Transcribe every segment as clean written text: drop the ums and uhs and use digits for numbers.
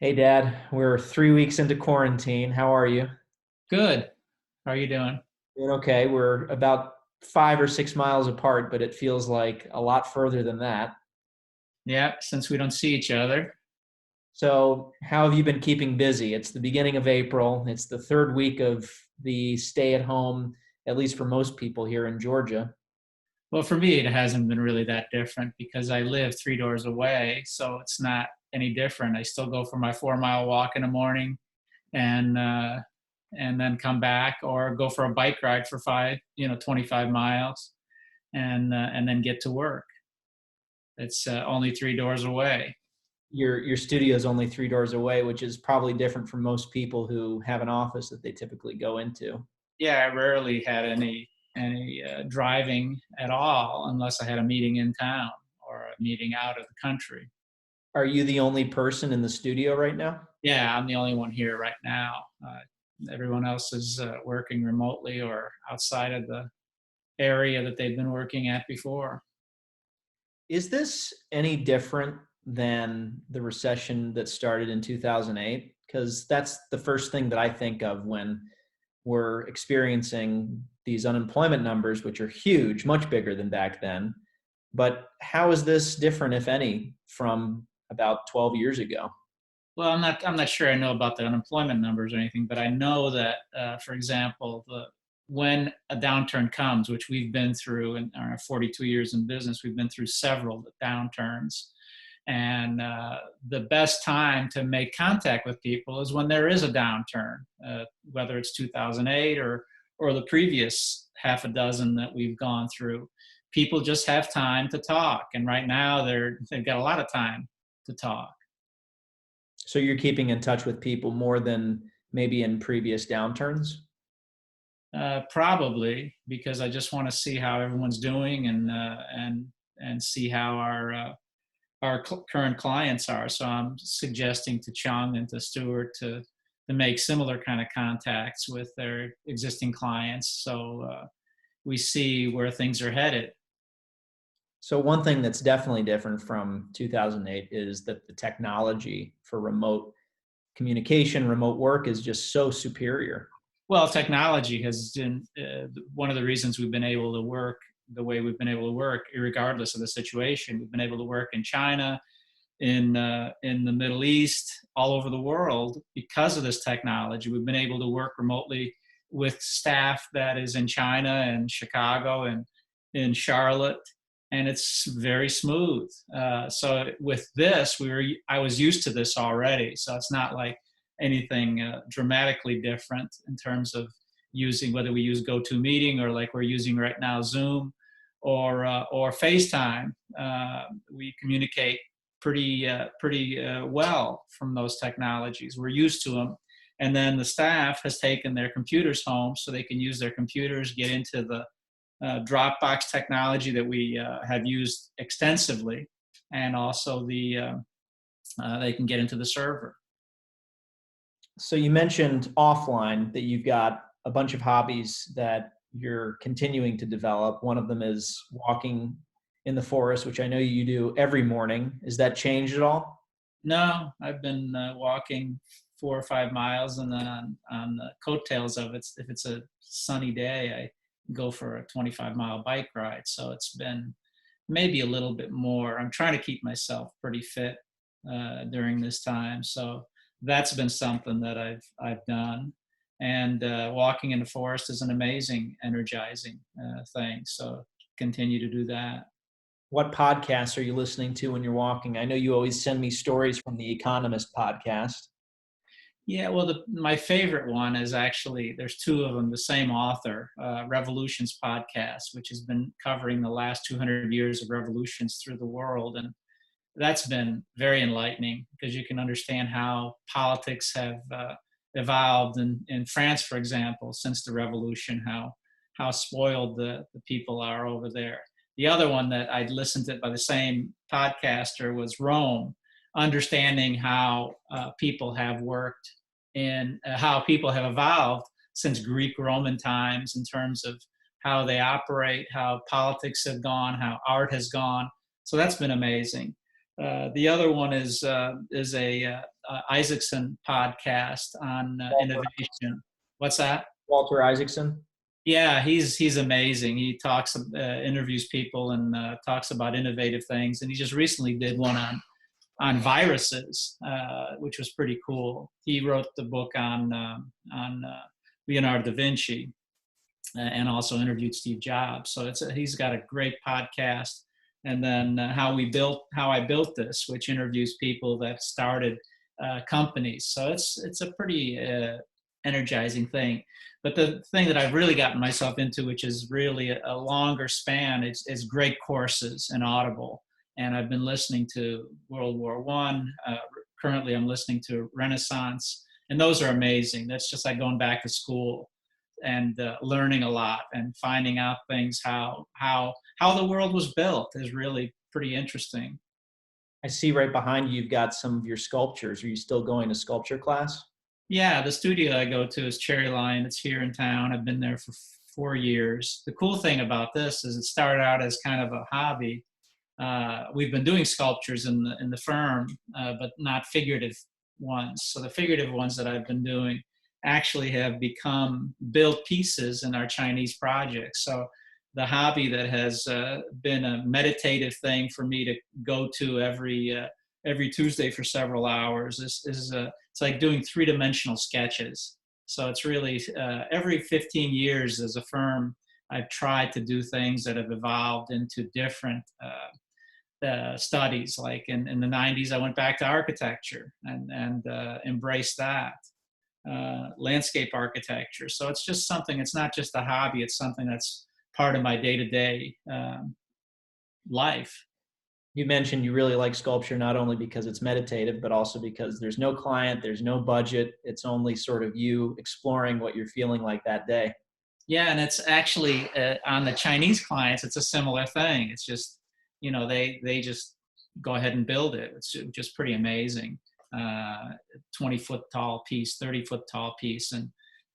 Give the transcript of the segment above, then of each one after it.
Hey, Dad. We're 3 weeks into quarantine. How are you? Good. How are you doing? Doing okay. We're about 5 or 6 miles apart, but it feels like a lot further than that. Yeah, since we don't see each other. So, how have you been keeping busy? It's the beginning of April. It's the third week of the stay at home, at least for most people here in Georgia. Well, for me, it hasn't been really that different because I live 3 doors away, so it's not any different. I still go for my 4 mile walk in the morning and uh, and then come back, or go for a bike ride for 25 miles, and then get to work. It's only 3 doors away. Your studio is only 3 doors away, which is probably different from most people who have an office that they typically go into. Yeah, I rarely had any driving at all unless I had a meeting in town or a meeting out of the country. Are you the only person in the studio right now? Yeah, I'm the only one here right now. Everyone else is working remotely or outside of the area that they've been working at before. Is this any different than the recession that started in 2008? Because that's the first thing that I think of when we're experiencing these unemployment numbers, which are huge, much bigger than back then. But how is this different, if any, from about 12 years ago? Well, I'm not sure I know about the unemployment numbers or anything, but I know that, for example, when a downturn comes, which we've been through in our 42 years in business, we've been through several downturns. And the best time to make contact with people is when there is a downturn, whether it's 2008 or the previous half a dozen that we've gone through. People just have time to talk, and right now they've got a lot of time to talk. So you're keeping in touch with people more than maybe in previous downturns? Probably because I just want to see how everyone's doing, and see how our current clients are. So I'm suggesting to Chung and to Stewart to make similar kind of contacts with their existing clients, so we see where things are headed. So one thing that's definitely different from 2008 is that the technology for remote communication, remote work is just so superior. Well, technology has been one of the reasons we've been able to work the way we've been able to work, regardless of the situation. We've been able to work in China, in the Middle East, all over the world because of this technology. We've been able to work remotely with staff that is in China and Chicago and in Charlotte, and it's very smooth. So with this, I was used to this already, so it's not like anything dramatically different in terms of using, whether we use GoToMeeting or like we're using right now Zoom or FaceTime. We communicate pretty well from those technologies. We're used to them, and then the staff has taken their computers home so they can use their computers, get into the Dropbox technology that we have used extensively, and also they can get into the server. So you mentioned offline that you've got a bunch of hobbies that you're continuing to develop. One of them is walking in the forest, which I know you do every morning. Is that changed at all? No, I've been walking 4 or 5 miles, and then on the coattails of it, if it's a sunny day, I go for a 25-mile bike ride. So it's been maybe a little bit more. I'm trying to keep myself pretty fit during this time, so that's been something that I've done. And walking in the forest is an amazing, energizing thing. So continue to do that. What podcasts are you listening to when you're walking? I know you always send me stories from the Economist podcast. Yeah, well, my favorite one is actually, there's two of them, the same author, Revolutions podcast, which has been covering the last 200 years of revolutions through the world. And that's been very enlightening because you can understand how politics have evolved in France, for example, since the revolution, how spoiled the people are over there. The other one that I'd listened to by the same podcaster was Rome, understanding how people have worked and how people have evolved since Greek Roman times in terms of how they operate, how politics have gone, how art has gone. So that's been amazing. The other one is a Isaacson podcast on innovation. What's that? Walter Isaacson. Yeah, he's amazing. He talks, interviews people, and talks about innovative things. And he just recently did one on viruses, which was pretty cool. He wrote the book on Leonardo da Vinci, and also interviewed Steve Jobs. So he's got a great podcast. And then how I built this, which interviews people that started companies. So it's a pretty energizing thing. But the thing that I've really gotten myself into, which is really a longer span, is great courses in Audible. And I've been listening to World War One. Currently, I'm listening to Renaissance, and those are amazing. That's just like going back to school and learning a lot and finding out things how the world was built is really pretty interesting. I see right behind you, you've got some of your sculptures. Are you still going to sculpture class? Yeah, the studio I go to is Cherry Line. It's here in town. I've been there for 4 years. The cool thing about this is it started out as kind of a hobby. We've been doing sculptures in the firm, but not figurative ones. So the figurative ones that I've been doing actually have become built pieces in our Chinese projects. So the hobby that has been a meditative thing for me to go to every Tuesday for several hours is it's like doing three-dimensional sketches. So it's really every 15 years as a firm, I've tried to do things that have evolved into different studies. Like in the 90s, I went back to architecture and embraced that. Landscape architecture. So it's just something, it's not just a hobby, it's something that's part of my day-to-day life. You mentioned you really like sculpture, not only because it's meditative, but also because there's no client, there's no budget. It's only sort of you exploring what you're feeling like that day. Yeah, and it's actually on the Chinese clients, it's a similar thing. It's just, they just go ahead and build it. It's just pretty amazing. 20-foot tall piece, 30-foot tall piece, and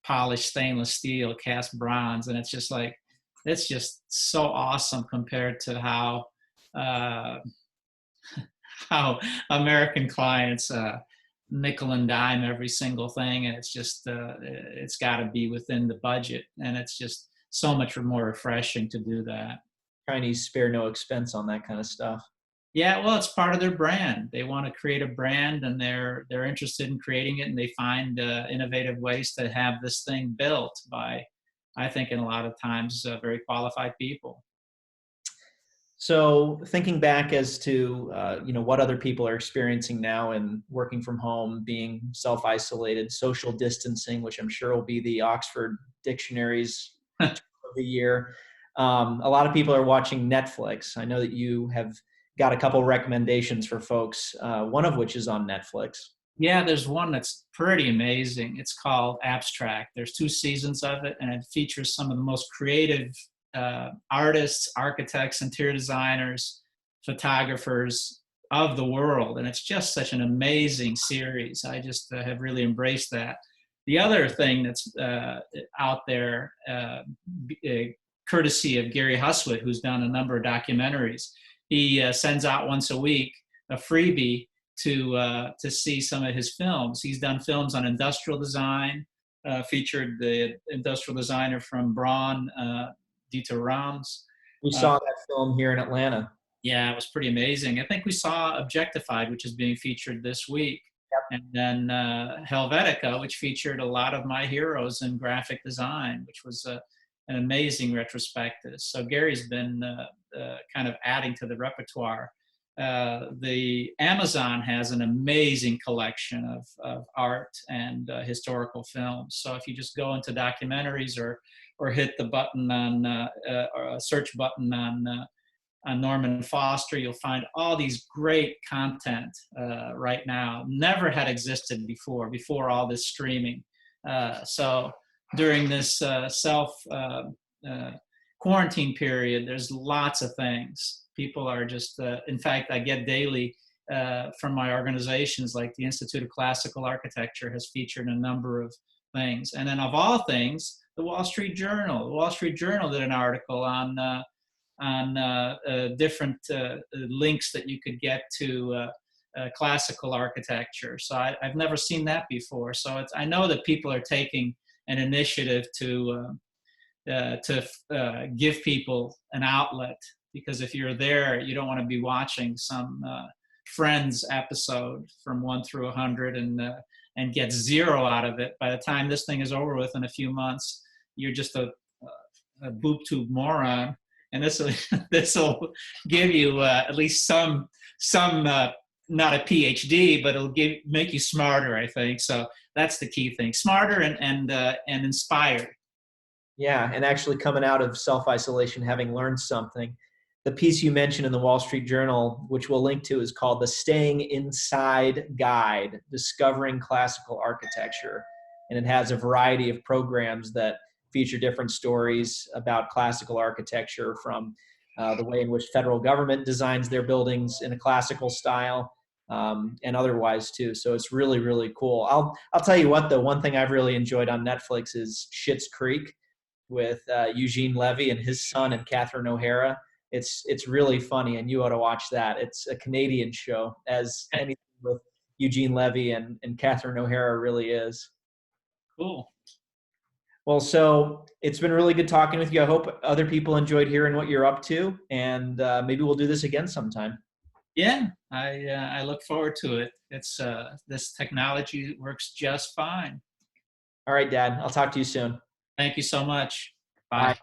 polished stainless steel, cast bronze. And it's just like, it's just so awesome compared to how American clients nickel and dime every single thing. And it's just, it's got to be within the budget. And it's just so much more refreshing to do that. Chinese spare no expense on that kind of stuff. Yeah, well, it's part of their brand. They want to create a brand, and they're interested in creating it, and they find innovative ways to have this thing built by, I think, in a lot of times, very qualified people. So thinking back as to what other people are experiencing now and working from home, being self-isolated, social distancing, which I'm sure will be the Oxford Dictionary's of the year. A lot of people are watching Netflix. I know that you have got a couple recommendations for folks, one of which is on Netflix. Yeah, there's one that's pretty amazing. It's called Abstract. There's 2 seasons of it, and it features some of the most creative artists, architects, interior designers, photographers of the world. And it's just such an amazing series. I just have really embraced that. The other thing that's out there, courtesy of Gary Huswitt, who's done a number of documentaries, he sends out once a week a freebie to see some of his films. He's done films on industrial design, featured the industrial designer from Braun, Dieter Rams. We saw that film here in Atlanta. Yeah, it was pretty amazing. I think we saw Objectified, which is being featured this week. Yep. And then Helvetica, which featured a lot of my heroes in graphic design, which was an amazing retrospective. So Gary's been kind of adding to the repertoire. The Amazon has an amazing collection of art and historical films. So if you just go into documentaries or hit the button or a search button on Norman Foster, you'll find all these great content right now. Never had existed before all this streaming. So during this quarantine period, there's lots of things. People are just, in fact, I get daily from my organizations, like the Institute of Classical Architecture has featured a number of things. And then of all things, the Wall Street Journal. The Wall Street Journal did an article on on different links that you could get to classical architecture. So I've never seen that before. So I know that people are taking an initiative to give people an outlet, because if you're there, you don't want to be watching some Friends episode from 1 through 100 and get 0 out of it. By the time this thing is over with in a few months, you're just a boob tube moron. And this will give you at least some not a PhD, but it'll make you smarter, I think. So that's the key thing: smarter and inspired. Yeah, and actually coming out of self-isolation, having learned something. The piece you mentioned in the Wall Street Journal, which we'll link to, is called The Staying Inside Guide, Discovering Classical Architecture. And it has a variety of programs that feature different stories about classical architecture, from the way in which federal government designs their buildings in a classical style, and otherwise too. So it's really, really cool. I'll tell you what, though, one thing I've really enjoyed on Netflix is Schitt's Creek with Eugene Levy and his son and Catherine O'Hara. It's really funny, and you ought to watch that. It's a Canadian show, as anything with Eugene Levy and Catherine O'Hara really is. Cool. Well, so it's been really good talking with you. I hope other people enjoyed hearing what you're up to, and maybe we'll do this again sometime. Yeah, I look forward to it. It's this technology works just fine. All right, Dad. I'll talk to you soon. Thank you so much. Bye. Bye.